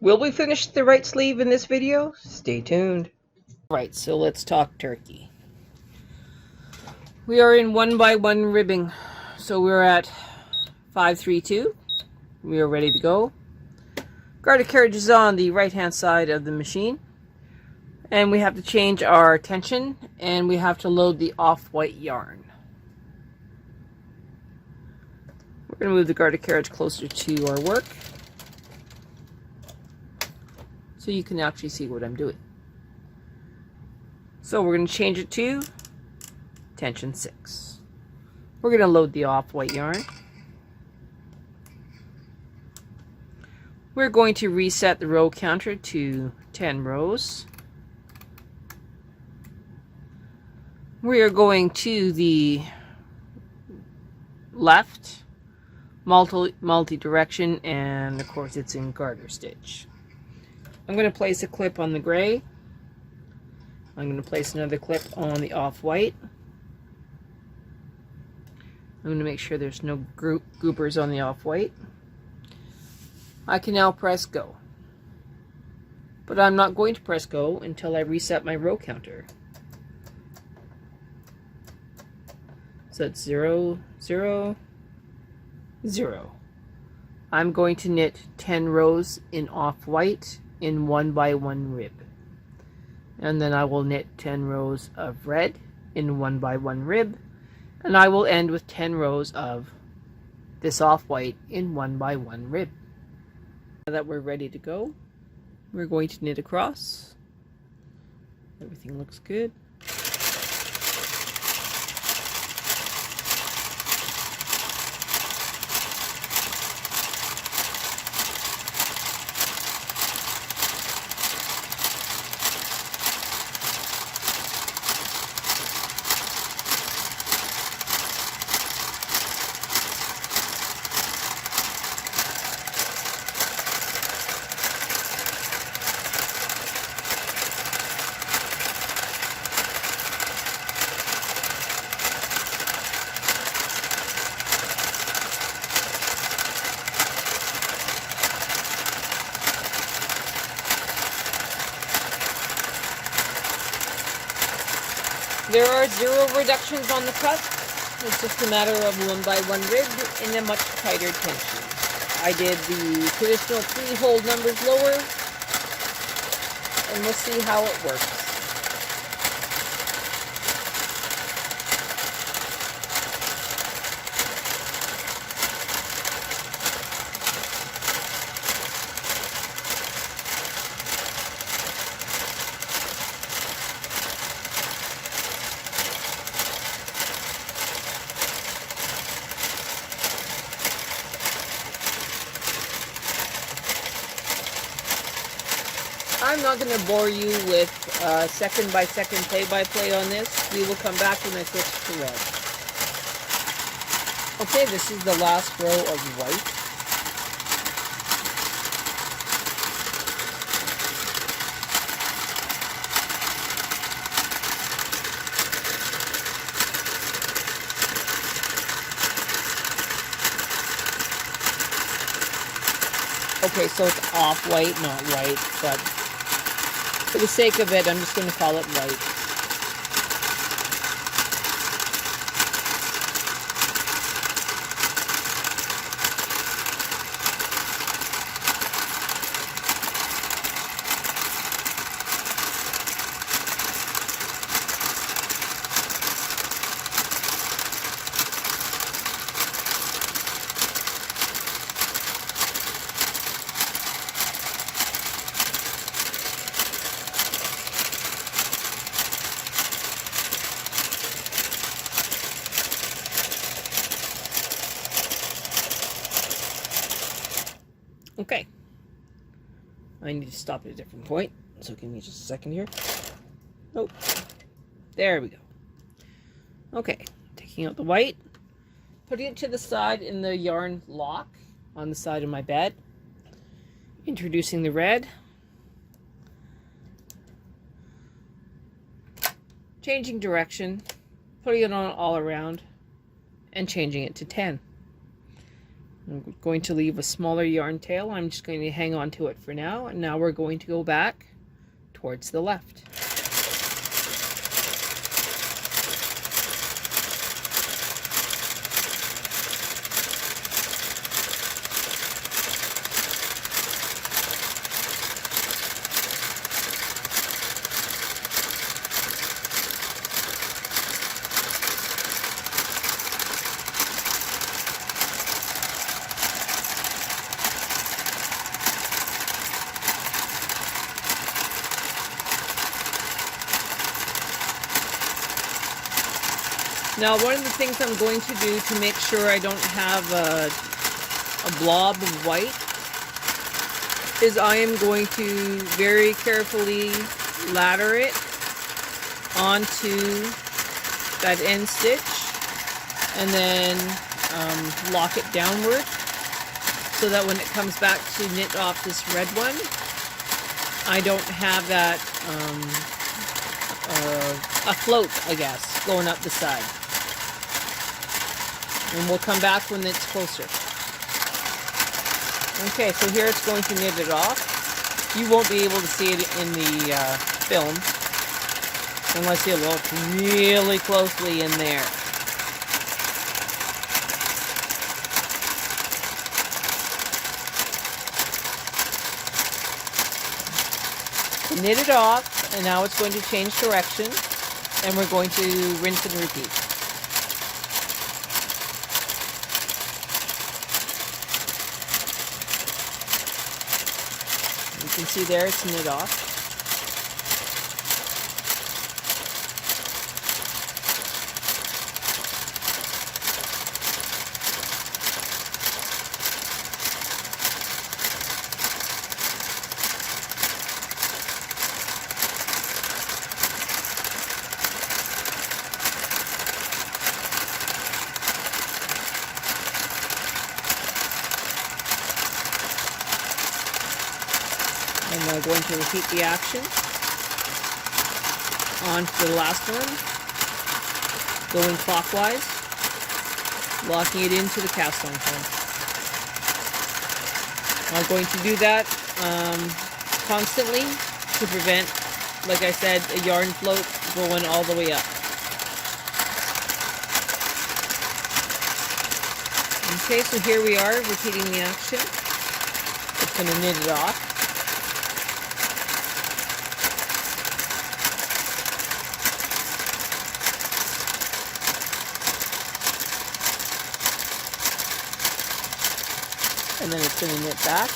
Will we finish the right sleeve in this video? Stay tuned. Right, so let's talk turkey. We are in 1x1 ribbing. So we're at 532. We are ready to go. Garter carriage is on the right hand side of the machine. And we have to change our tension and we have to load the off-white yarn. We're going to move the garter carriage closer to our work so you can actually see what I'm doing. So we're going to change it to tension 6. We're going to load the off-white yarn. We're going to reset the row counter to 10 rows. We are going to the left, multi-direction, and of course it's in garter stitch. I'm going to place a clip on the gray. I'm going to place another clip on the off-white. I'm going to make sure there's no goopers on the off-white. I can now press go. But I'm not going to press go until I reset my row counter. So it's 0, 0, 0. I'm going to knit 10 rows in off-white in 1x1 rib. And then I will knit 10 rows of red in 1x1 rib. And I will end with 10 rows of this off-white in 1x1 rib. Now that we're ready to go, we're going to knit across. Everything looks good. There are 0 reductions on the cut. It's just a matter of 1x1 rib in a much tighter tension. I did the traditional 3 hold numbers lower, and we'll see how it works. I'm not going to bore you with second by second play-by-play on this. We will come back when I switch to red. Okay, this is the last row of white. Okay, so it's off-white, not white, but for the sake of it, I'm just going to call it white. Okay, I need to stop at a different point, so give me just a second here. Oh, there we go. Okay, taking out the white, putting it to the side in the yarn lock on the side of my bed, introducing the red, changing direction, putting it on all around, and changing it to 10. I'm going to leave a smaller yarn tail. I'm just going to hang on to it for now. And now we're going to go back towards the left. Now, one of the things I'm going to do to make sure I don't have a blob of white is I am going to very carefully ladder it onto that end stitch and then lock it downward so that when it comes back to knit off this red one, I don't have that afloat, I guess, going up the side. And we'll come back when it's closer. Okay, so here it's going to knit it off. You won't be able to see it in the film unless you look really closely in there. Knit it off, and now it's going to change direction, and we're going to rinse and repeat. You can see there it's knit off. And I'm going to repeat the action on to the last one, going clockwise, locking it into the cast on foam. I'm going to do that constantly to prevent, like I said, a yarn float going all the way up. Okay, so here we are repeating the action. It's going to knit it off. And then it's going to knit back.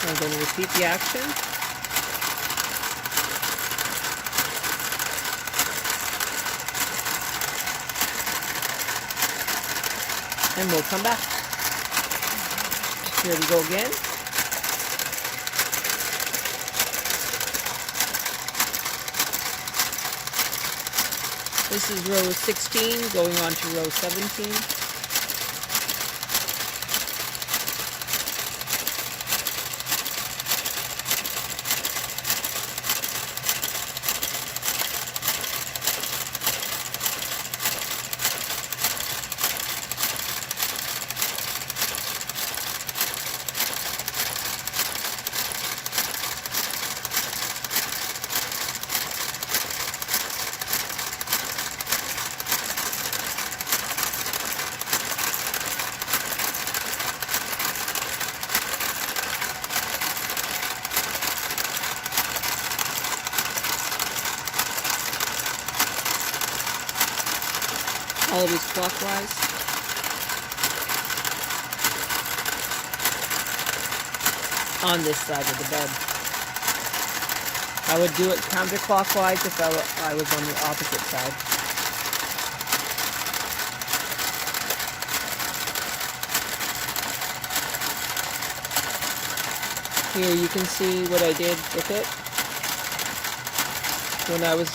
I'm going to repeat the action. And we'll come back. Here we go again. This is row 16 going on to row 17. Always clockwise. on this side of the bed. I would do it counterclockwise if I was on the opposite side. Here you can see what I did with it when I was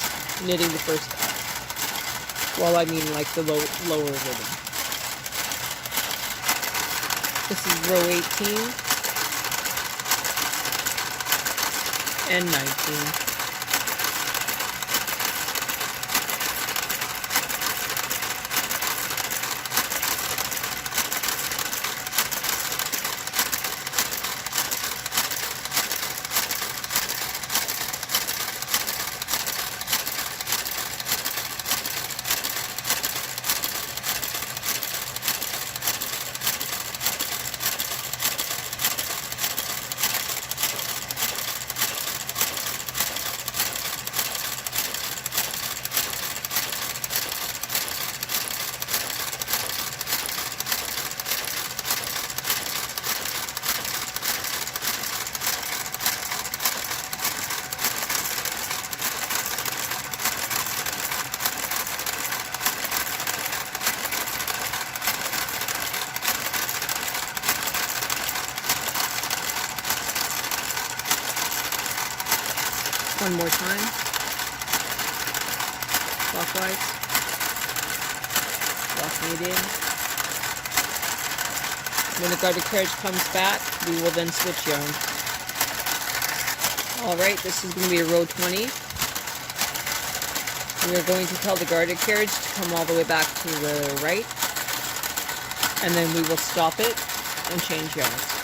knitting the first half. Well, I mean like the lower ribbon. This is row 18 and 19. One more time, clockwise, locking it in. When the garter carriage comes back, we will then switch yarns. Alright, this is going to be a row 20. We are going to tell the garter carriage to come all the way back to the right, and then we will stop it and change yarns.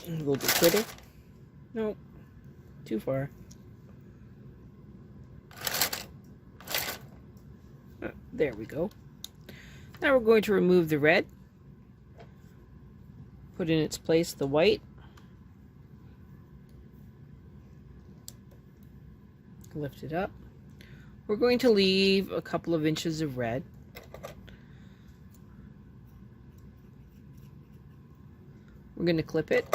A little bit quicker. Nope. Too far. There we go. Now we're going to remove the red. Put in its place the white. Lift it up. We're going to leave a couple of inches of red. We're going to clip it.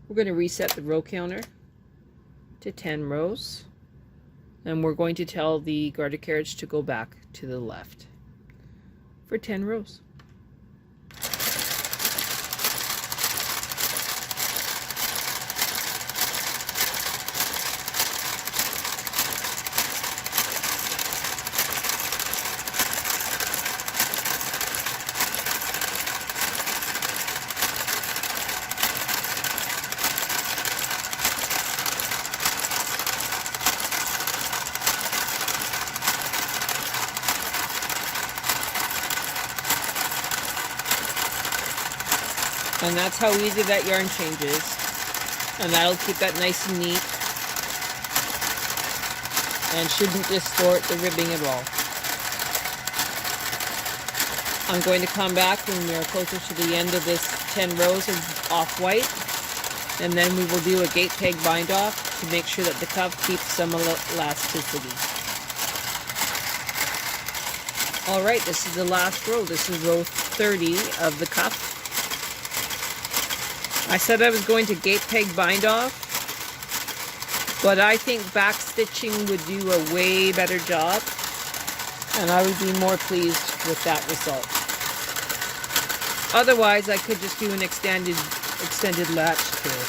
We're going to reset the row counter to 10 rows. And we're going to tell the garter carriage to go back to the left for 10 rows. And that's how easy that yarn changes. And that'll keep that nice and neat. And shouldn't distort the ribbing at all. I'm going to come back when we're closer to the end of this 10 rows of off-white. And then we will do a gate peg bind off to make sure that the cuff keeps some elasticity. Alright, this is the last row. This is row 30 of the cuff. I said I was going to gate peg bind off, but I think back stitching would do a way better job, and I would be more pleased with that result. Otherwise, I could just do an extended latch tool.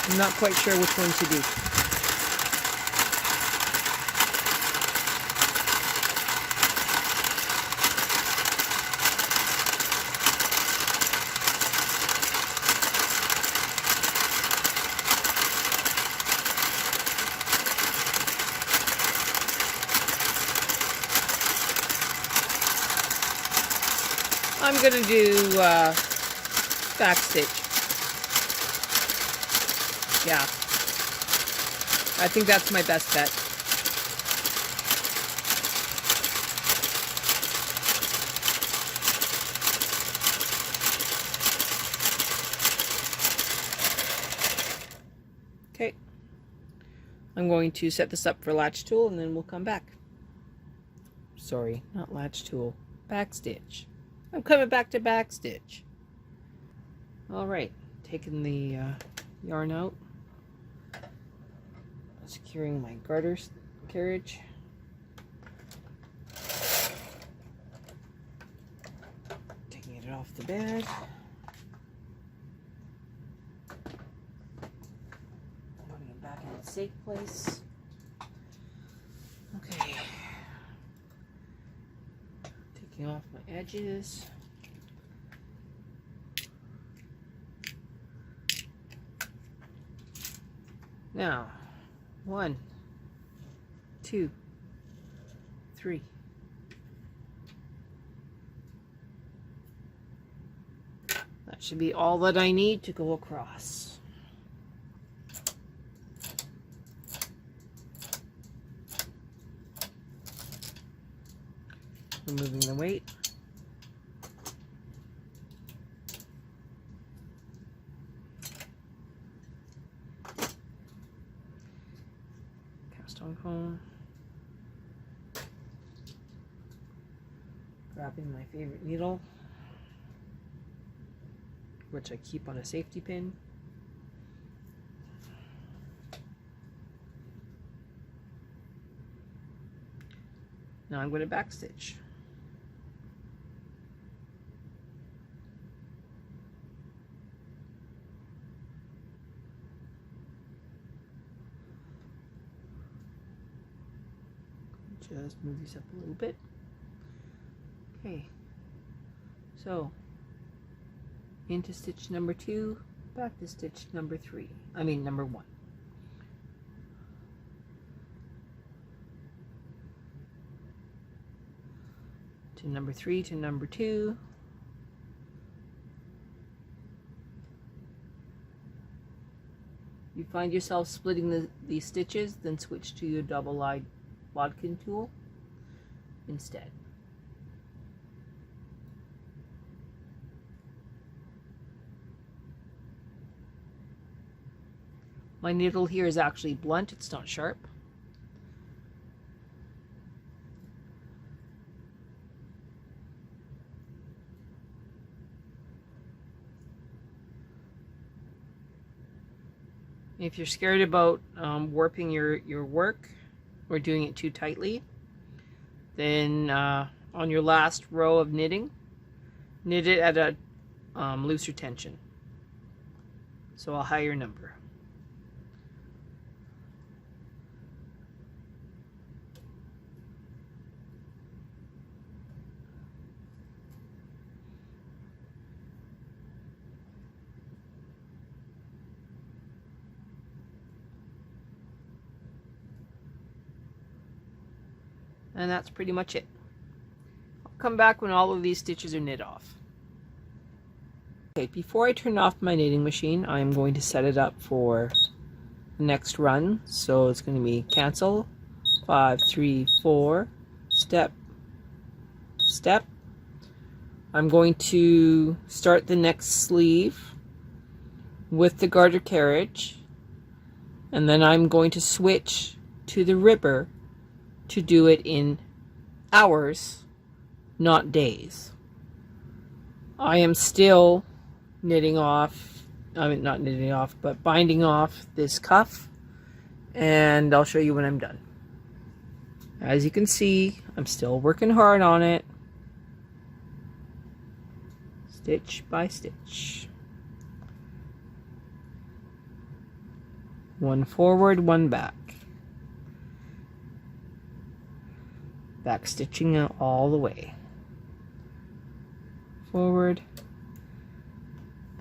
I'm not quite sure which one to do. I'm gonna do back stitch. Yeah, I think that's my best bet. Okay, I'm going to set this up for latch tool and then we'll come back. Sorry, not latch tool, back stitch. I'm coming back to back stitch. All right, taking the yarn out, securing my garter carriage. Taking it off the bed. Putting it back in its safe place. Okay. Taking off my edges. Now, 1, 2, 3. That should be all that I need to go across. Removing the weight. Cast on comb. Grabbing my favorite needle, which I keep on a safety pin. Now I'm going to backstitch. Just move these up a little bit. Okay, so into stitch number 2, back to stitch number 3. I mean number 1. To number 3 to number 2. You find yourself splitting these stitches, then switch to your double-eyed bodkin tool instead. My needle here is actually blunt, it's not sharp. If you're scared about warping your work or doing it too tightly, then on your last row of knitting, knit it at a looser tension, so a higher number. And that's pretty much it. I'll come back when all of these stitches are knit off. Okay, before I turn off my knitting machine, I'm going to set it up for the next run. So it's going to be cancel, 5, 3, 4, step, step. I'm going to start the next sleeve with the garter carriage, and then I'm going to switch to the ribber to do it in hours, not days. I am still knitting off, I mean not knitting off, but binding off this cuff, and I'll show you when I'm done. As you can see, I'm still working hard on it, stitch by stitch. One forward, one back. Back stitching it all the way. Forward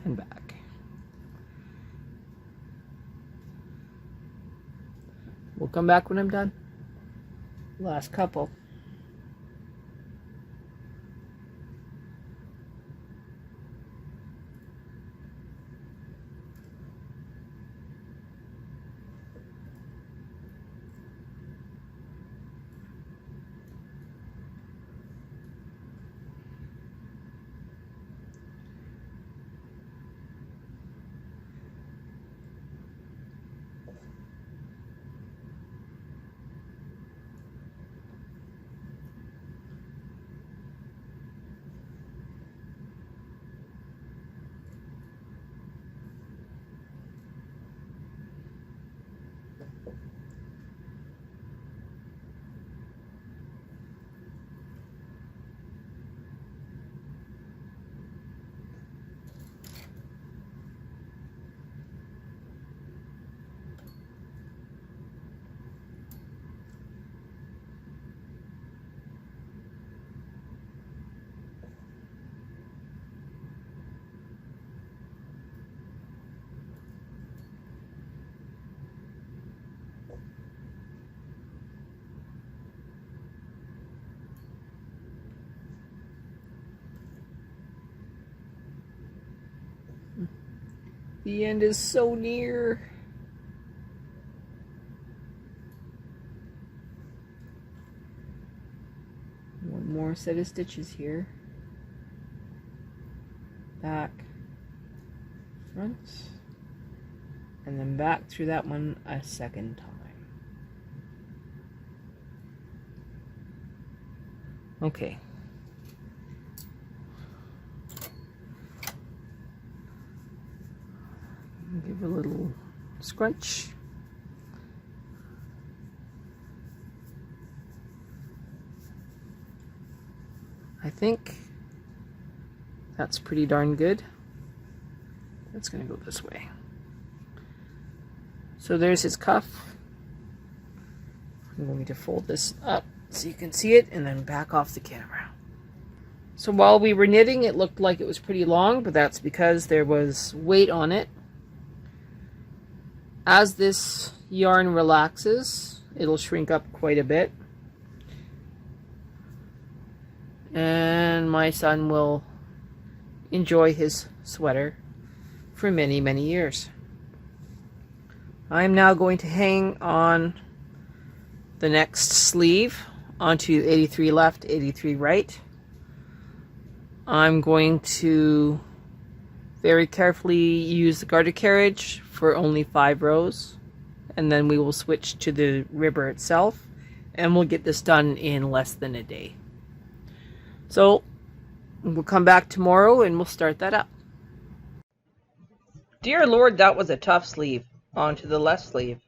and back. We'll come back when I'm done. Last couple. The end is so near. One more set of stitches here. Back, front, and then back through that one a second time. Okay. Give a little scrunch. I think that's pretty darn good. That's going to go this way. So there's his cuff. I'm going to fold this up so you can see it and then back off the camera. So while we were knitting, it looked like it was pretty long, but that's because there was weight on it. As this yarn relaxes, it'll shrink up quite a bit. And my son will enjoy his sweater for many, many years. I'm now going to hang on the next sleeve onto 83 left, 83 right. I'm going to very carefully use the garter carriage for only 5 rows, and then we will switch to the ribber itself, and we'll get this done in less than a day. So we'll come back tomorrow and we'll start that up. Dear Lord, that was a tough sleeve. On to the left sleeve.